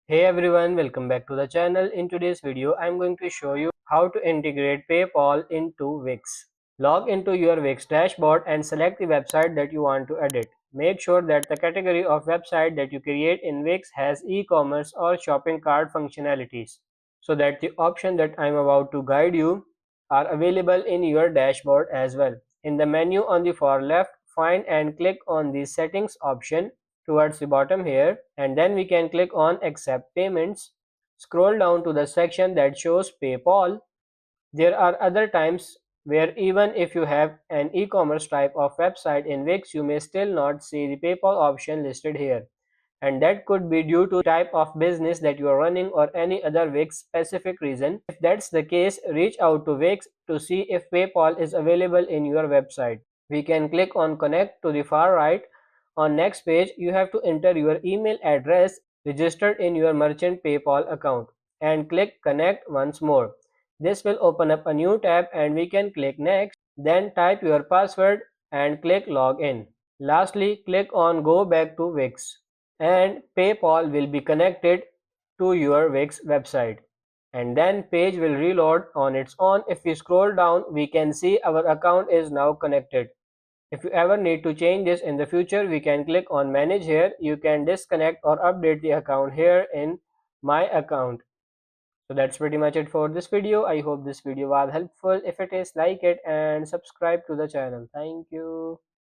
Hey everyone, welcome back to the channel. In today's video, I'm going to show you how to integrate PayPal into Wix. Log into your Wix dashboard and select the website that you want to edit. Make sure that the category of website that you create in Wix has e-commerce or shopping cart functionalities, so that the option that I'm about to guide you are available in your dashboard as well. In the menu on the far left, find and click on the settings option towards the bottom here, and then we can click on accept payments. Scroll down to the section that shows PayPal. There are other times where even if you have an e-commerce type of website in Wix, you may still not see the PayPal option listed here, and that could be due to type of business that you are running or any other Wix specific reason. If that's the case, reach out to Wix to see if PayPal is available in your website. We can click on connect to the far right. On next page, you have to enter your email address registered in your merchant PayPal account and click connect once more. This will open up a new tab and we can click next, then type your password and click login. Lastly, click on go back to Wix and PayPal will be connected to your Wix website, and then page will reload on its own. If we scroll down, we can see our account is now connected. If you ever need to change this in the future, we can click on manage here. You can disconnect or update the account here in my account. So that's pretty much it for this video. I hope this video was helpful. If it is, like it and subscribe to the channel. Thank you.